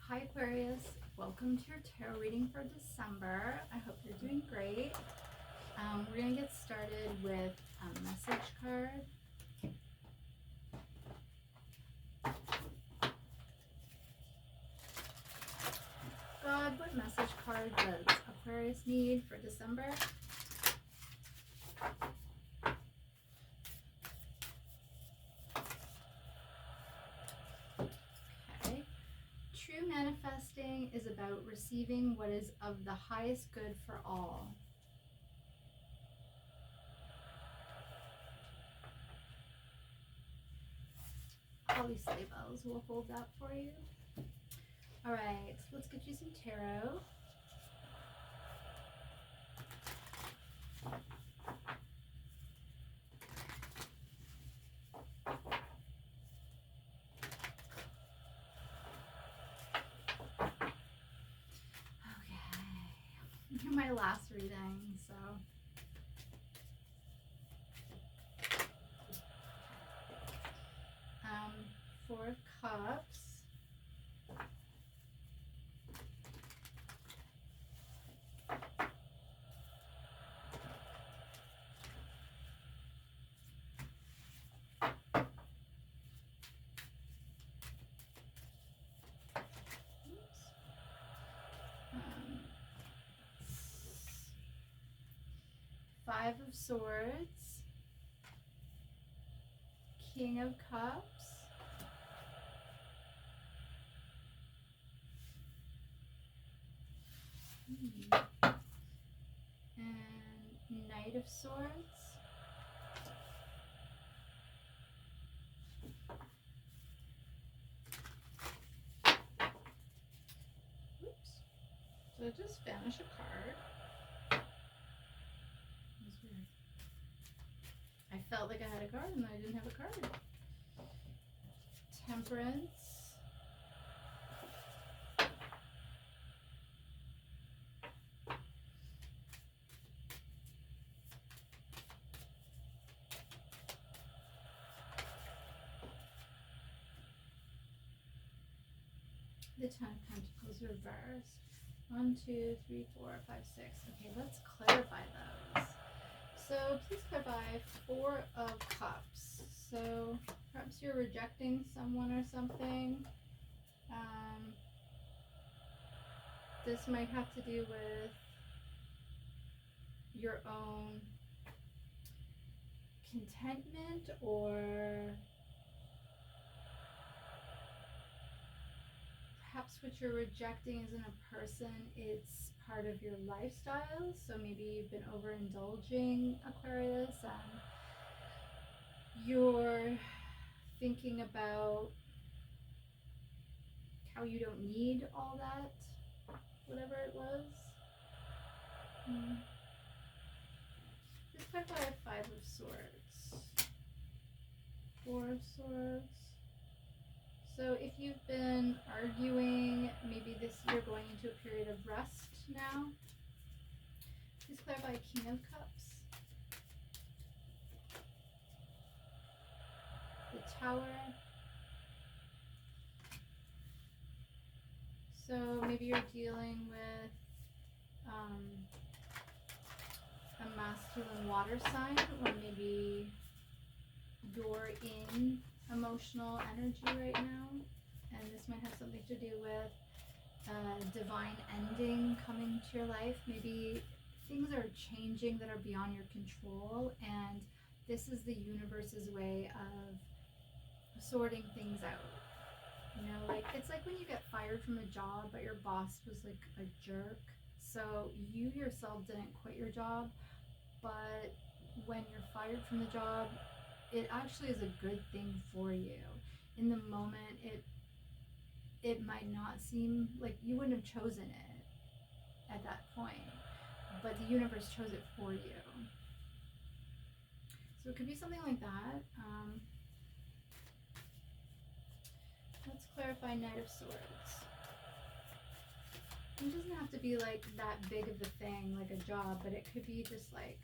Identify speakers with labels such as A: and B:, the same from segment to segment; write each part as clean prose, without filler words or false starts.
A: Hi Aquarius, welcome to your tarot reading for December. I hope you're doing great. We're going to get started with a message card. God, what message card does Aquarius need for December? Okay. True manifesting is about receiving what is of the highest good for all. Holly sleigh bells will hold that for you. All right, so let's get you some tarot. Okay, my last reading, so. Four of Cups. Five of Swords, King of Cups, and Knight of Swords. Oops. So I just vanished a card. That's weird. I felt like I had a card and then I didn't have a card. Temperance. The Ten of Pentacles reversed. 1, 2, 3, 4, 5, 6. Okay, let's clarify those. So please clarify Four of Cups. So perhaps you're rejecting someone or something. This might have to do with your own contentment, or perhaps what you're rejecting isn't a person, it's part of your lifestyle. So maybe you've been overindulging, Aquarius, and you're thinking about how you don't need all that, whatever it was. Just clarify Five of Swords, Four of Swords. So if you've been arguing, maybe you're going into a period of rest now. Please clarify King of Cups, the Tower. So maybe you're dealing with a masculine water sign, or maybe you're in emotional energy right now, and this might have something to do with a divine ending coming to your life. Maybe things are changing that are beyond your control, and this is the universe's way of sorting things out. You know, like it's like when you get fired from a job but your boss was like a jerk. So you yourself didn't quit your job, but when you're fired from the job, it actually is a good thing for you. In the moment, it might not seem like you wouldn't have chosen it at that point, but the universe chose it for you. So it could be something like that. Let's clarify Knight of Swords. It doesn't have to be like that big of a thing, like a job, but it could be just like,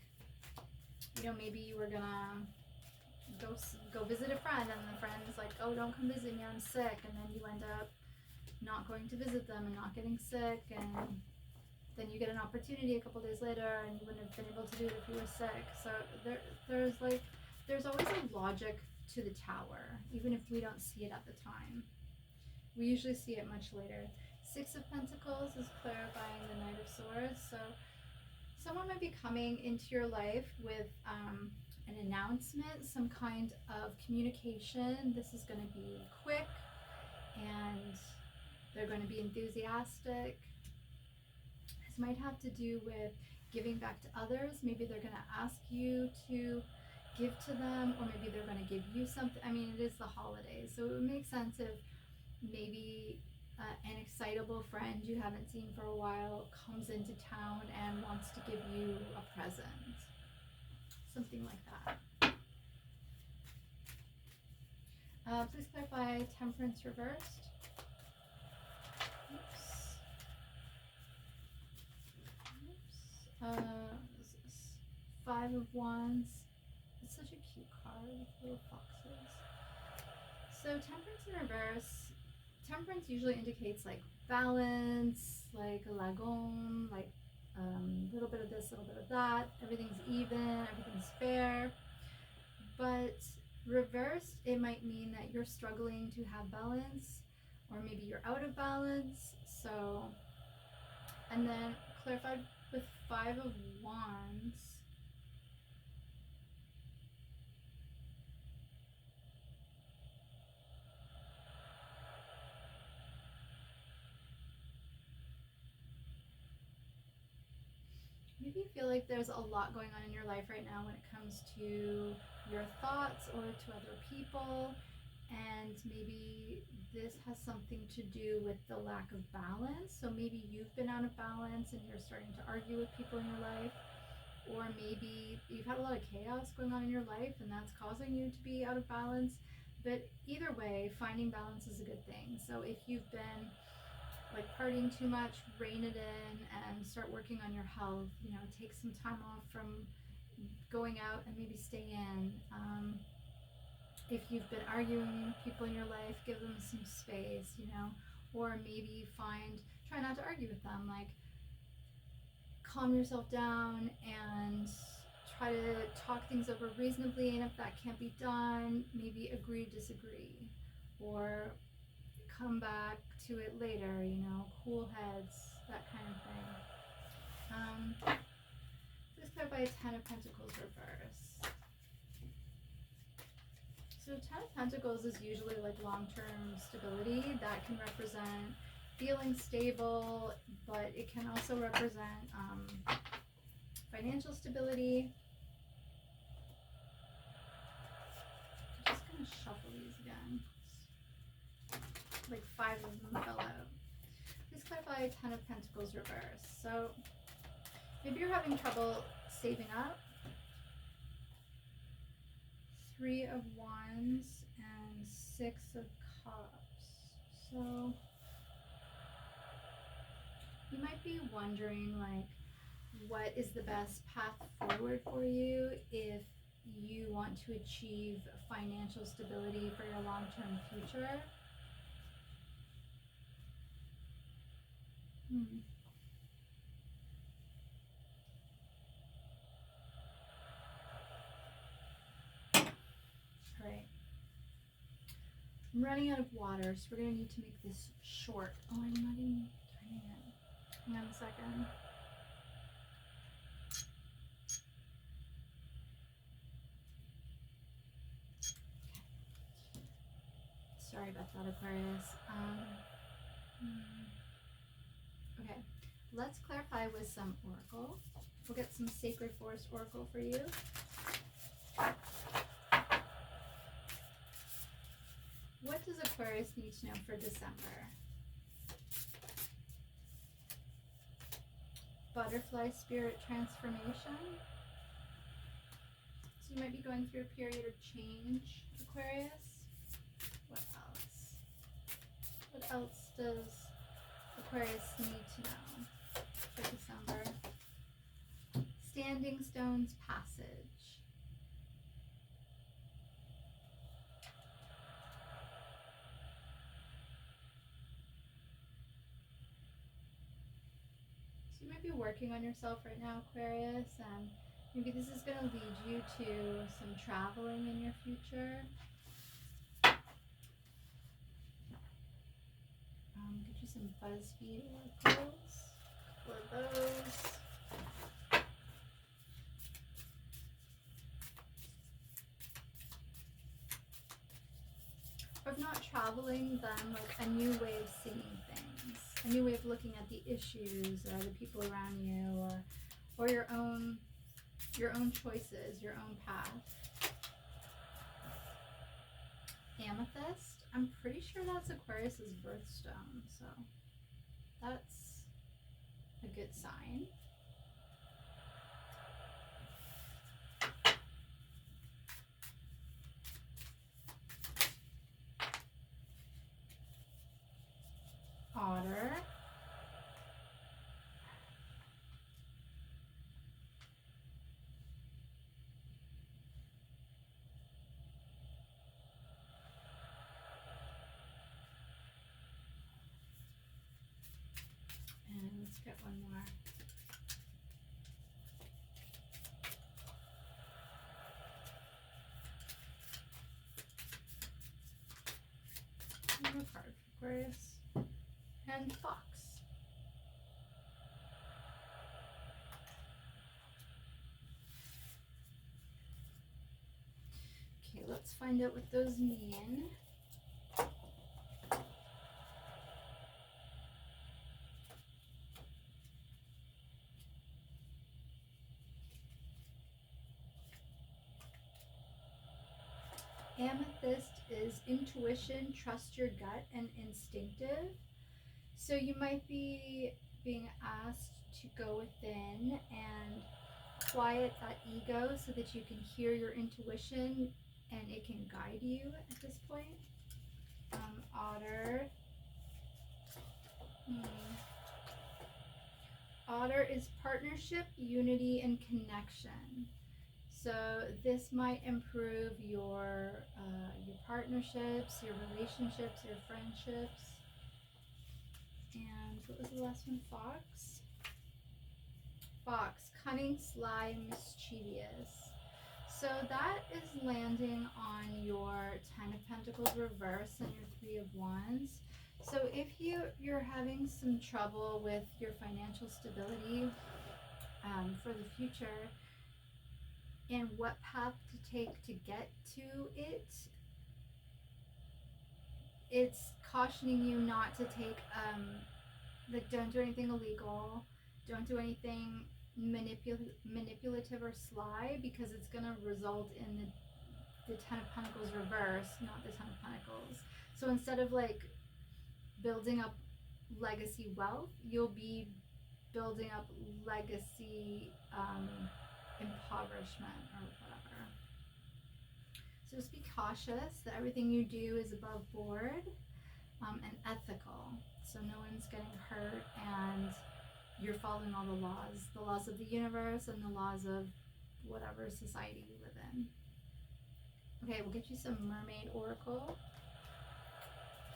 A: you know, maybe you were gonna go visit a friend, and the friend's like, oh, don't come visit me, I'm sick, and then you end up not going to visit them and not getting sick, and then you get an opportunity a couple days later and you wouldn't have been able to do it if you were sick. So there's always a logic to the Tower, even if we don't see it at the time. We usually see it much later. Six of Pentacles is clarifying the Knight of Swords. So someone might be coming into your life with an announcement, some kind of communication. This is going to be quick and they're going to be enthusiastic. This might have to do with giving back to others. Maybe they're going to ask you to give to them, or maybe they're going to give you something. I mean, it is the holidays, so it would make sense if maybe an excitable friend you haven't seen for a while comes into town and wants to give you a present. Something like that. Please clarify Temperance reversed. This is Five of Wands. It's such a cute card with little foxes. So Temperance in reverse. Temperance usually indicates like balance, like a lagon, like a little bit of this, a little bit of that. Everything's even, everything's fair. But reversed, it might mean that you're struggling to have balance, or maybe you're out of balance. So, and then clarified with Five of Wands. Maybe you feel like there's a lot going on in your life right now when it comes to your thoughts or to other people, and maybe this has something to do with the lack of balance. So maybe you've been out of balance and you're starting to argue with people in your life, or maybe you've had a lot of chaos going on in your life and that's causing you to be out of balance. But either way, finding balance is a good thing. So if you've been like partying too much, rein it in and start working on your health. You know, take some time off from going out and maybe stay in. If you've been arguing with people in your life, give them some space, you know, or maybe try not to argue with them, like calm yourself down and try to talk things over reasonably, and if that can't be done, maybe agree to disagree, or come back to it later, you know, cool heads, that kind of thing. This card by Ten of Pentacles reverse. So Ten of Pentacles is usually like long-term stability. That can represent feeling stable, but it can also represent financial stability. I'm just going to shuffle these again. Like 5 of them fell out. Please clarify Ten of Pentacles reverse. So maybe you're having trouble saving up. 3 of Wands and 6 of Cups. So you might be wondering, like, what is the best path forward for you if you want to achieve financial stability for your long-term future. Alright. I'm running out of water, so we're going to need to make this short. Oh, I'm not even turning it. Hang on a second. Sorry about that, Aquarius. Okay, let's clarify with some oracle. We'll get some Sacred Forest Oracle for you. What does Aquarius need to know for December? Butterfly spirit transformation. So you might be going through a period of change, Aquarius. What else? What else does Aquarius need to know for December? Standing Stones Passage. So you might be working on yourself right now, Aquarius, and maybe this is going to lead you to some traveling in your future. Get you some BuzzFeed oracles for those. Or if not traveling, then like a new way of seeing things, a new way of looking at the issues or the people around you, or your own choices, your own path. Amethyst, I'm pretty sure that's Aquarius's birthstone, so that's a good sign. Otter. And let's get one more. One more card for Aquarius. And Fox. Okay, let's find out what those mean. Amethyst is intuition, trust your gut, and instinctive. So you might be being asked to go within and quiet that ego so that you can hear your intuition and it can guide you at this point. Otter. Otter is partnership, unity, and connection. So this might improve your partnerships, your relationships, your friendships. And what was the last one? Fox. Fox, cunning, sly, mischievous. So that is landing on your Ten of Pentacles reverse and your Three of Wands. So if you're having some trouble with your financial stability for the future and what path to take to get to it, it's cautioning you not to take, like, don't do anything illegal, don't do anything manipulative or sly, because it's going to result in the Ten of Pentacles reverse, not the Ten of Pentacles. So instead of like building up legacy wealth, you'll be building up legacy impoverishment or whatever. So just be cautious that everything you do is above board and ethical, so no one's getting hurt and you're following all the laws of the universe and the laws of whatever society you live in. Okay, we'll get you some Mermaid Oracle.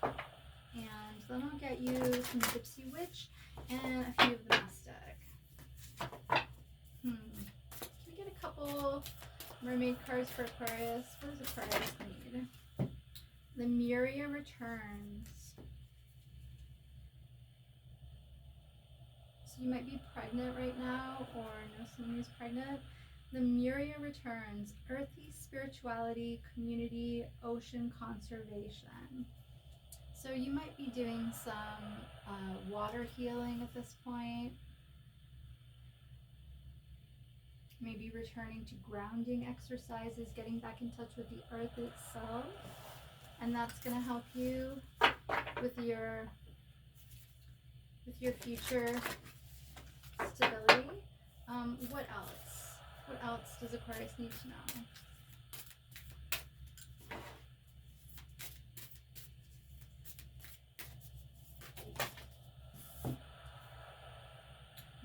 A: And then I'll get you some Gypsy Witch and a few of the Mystic. Can we get a couple mermaid cards for Aquarius? What does Aquarius need? Lemuria returns. So you might be pregnant right now or know someone who's pregnant. Lemuria returns. Earthy spirituality, community, ocean conservation. So you might be doing some water healing at this point. Maybe returning to grounding exercises, getting back in touch with the earth itself. And that's going to help you with your future stability. What else? What else does Aquarius need to know?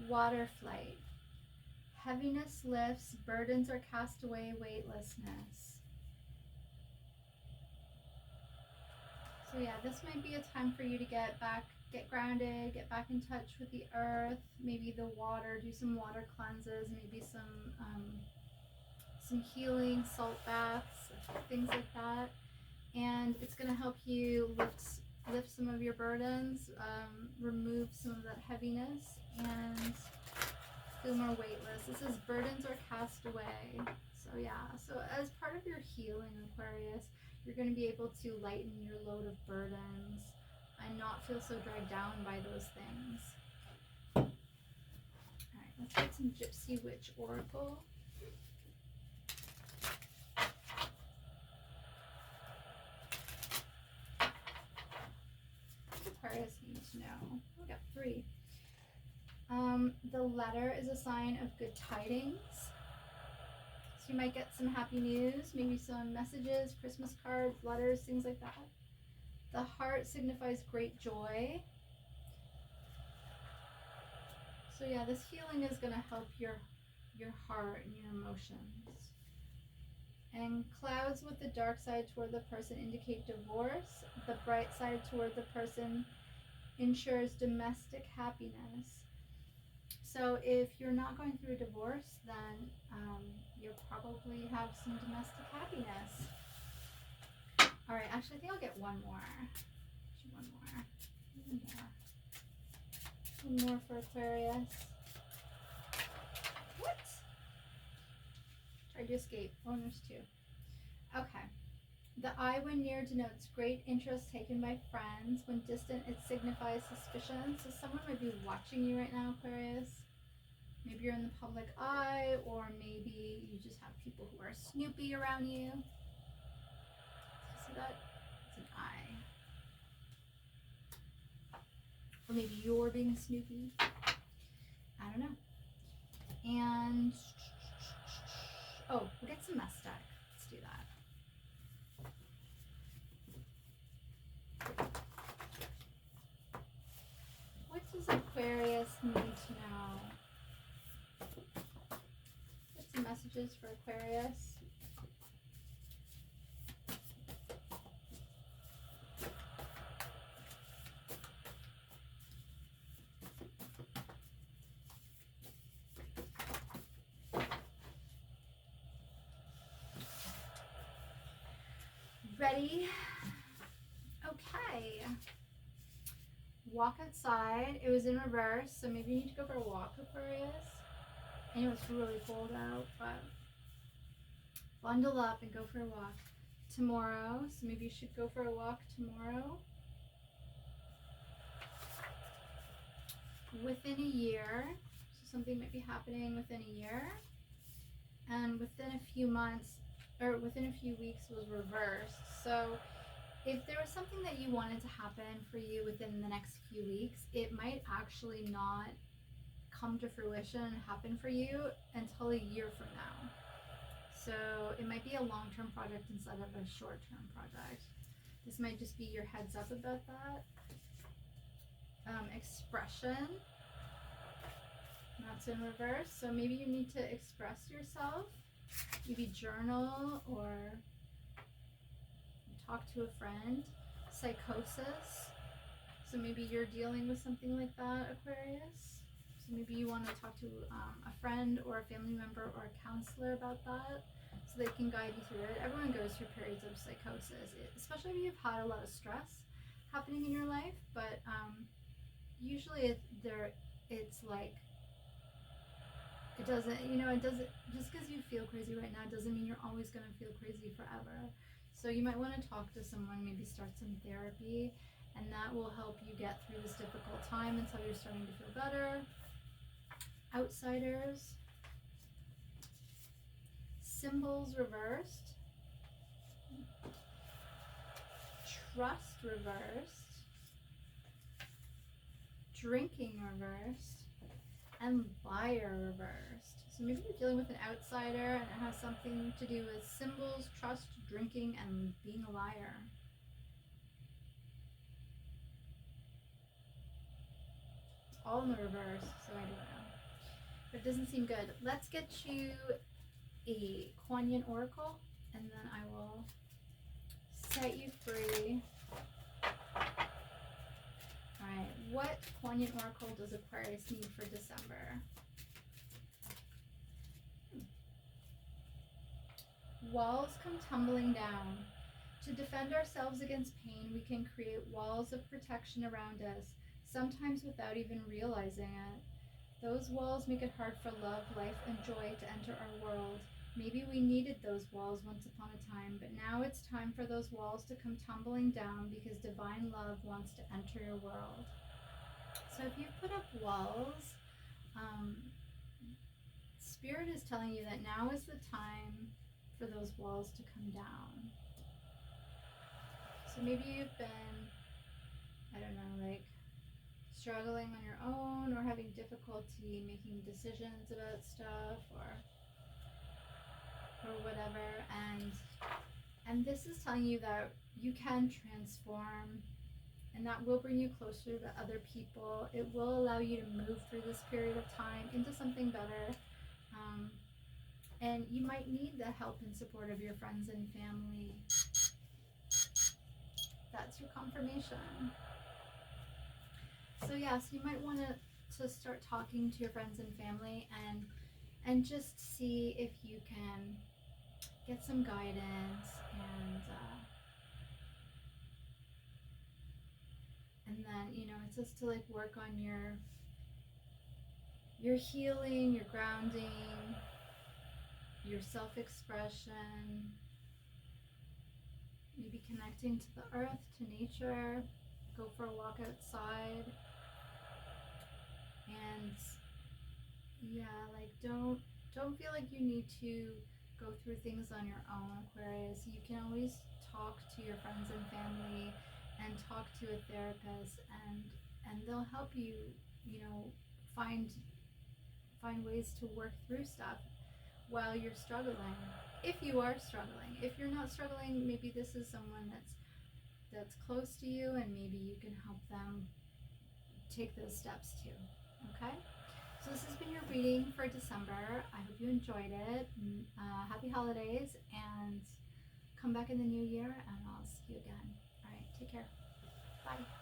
A: Water flight. Heaviness lifts, burdens are cast away, weightlessness. So yeah, this might be a time for you to get grounded, get back in touch with the earth, maybe the water, do some water cleanses, maybe some healing salt baths, things like that. And it's going to help you lift some of your burdens, remove some of that heaviness, and feel more weightless. This is burdens are cast away. So yeah, so as part of your healing, Aquarius, you're going to be able to lighten your load of burdens and not feel so dragged down by those things. All right, let's get some Gypsy Witch Oracle. Aquarius needs to know. We got 3. The letter is a sign of good tidings. So you might get some happy news, maybe some messages, Christmas cards, letters, things like that. The heart signifies great joy. So yeah, this healing is going to help your heart and your emotions. And clouds with the dark side toward the person indicate divorce. The bright side toward the person ensures domestic happiness. So if you're not going through a divorce, then you'll probably have some domestic happiness. All right, actually, I think I'll get one more. One more for Aquarius. What? Tried to escape. Oh, there's 2. Okay. The eye when near denotes great interest taken by friends. When distant, it signifies suspicion. So someone might be watching you right now, Aquarius. Maybe you're in the public eye, or maybe you just have people who are snoopy around you. See that? It's an eye. Or maybe you're being snoopy. I don't know. And, oh, we'll get some mess deck. Let's do that. What does Aquarius need to know? Get some messages for Aquarius. Ready? Okay. Walk outside. It was in reverse, so maybe you need to go for a walk, Aquarius. I know it's really cold out, but bundle up and go for a walk. Tomorrow, so maybe you should go for a walk tomorrow. Within a year, so something might be happening within a year. And within a few months, or within a few weeks was reversed. So if there was something that you wanted to happen for you within the next few weeks, it might actually not come to fruition and happen for you until a year from now. So it might be a long-term project instead of a short-term project. This might just be your heads up about that. Expression, that's in reverse. So maybe you need to express yourself. Maybe journal or talk to a friend. Psychosis. So maybe you're dealing with something like that, Aquarius. So maybe you want to talk to a friend or a family member or a counselor about that, so they can guide you through it. Everyone goes through periods of psychosis, especially if you've had a lot of stress happening in your life. But usually it's like, it doesn't, just because you feel crazy right now doesn't mean you're always going to feel crazy forever. So you might want to talk to someone, maybe start some therapy, and that will help you get through this difficult time until you're starting to feel better. Outsiders. Symbols reversed. Trust reversed. Drinking reversed. And liar reversed. So maybe you're dealing with an outsider and it has something to do with symbols, trust, drinking, and being a liar. It's all in the reverse, so I don't know. But it doesn't seem good. Let's get you a Kuan Yin Oracle, and then I will set you free. what poignant oracle does Aquarius need for December? Walls come tumbling down. To defend ourselves against pain, we can create walls of protection around us, sometimes without even realizing it. Those walls make it hard for love, life, and joy to enter our world. Maybe we needed those walls once upon a time, but now it's time for those walls to come tumbling down because divine love wants to enter your world. So if you've put up walls, Spirit is telling you that now is the time for those walls to come down. So maybe you've been, I don't know, like struggling on your own or having difficulty making decisions about stuff or whatever, and this is telling you that you can transform, and that will bring you closer to other people. It will allow you to move through this period of time into something better. And you might need the help and support of your friends and family. That's your confirmation. So yes, you might want to start talking to your friends and family and just see if you can get some guidance and then, you know, it says to like work on your healing, your grounding, your self-expression, maybe connecting to the earth, to nature, go for a walk outside, and yeah, like don't feel like you need to go through things on your own, Aquarius. You can always talk to your friends and family and talk to a therapist, and they'll help you, you know, find ways to work through stuff while you're struggling. If you are struggling, if you're not struggling, maybe this is someone that's close to you, and maybe you can help them take those steps too. Okay, so this has been your reading for December. I hope you enjoyed it. Happy holidays, and come back in the new year, and I'll see you again. All right, take care. Bye.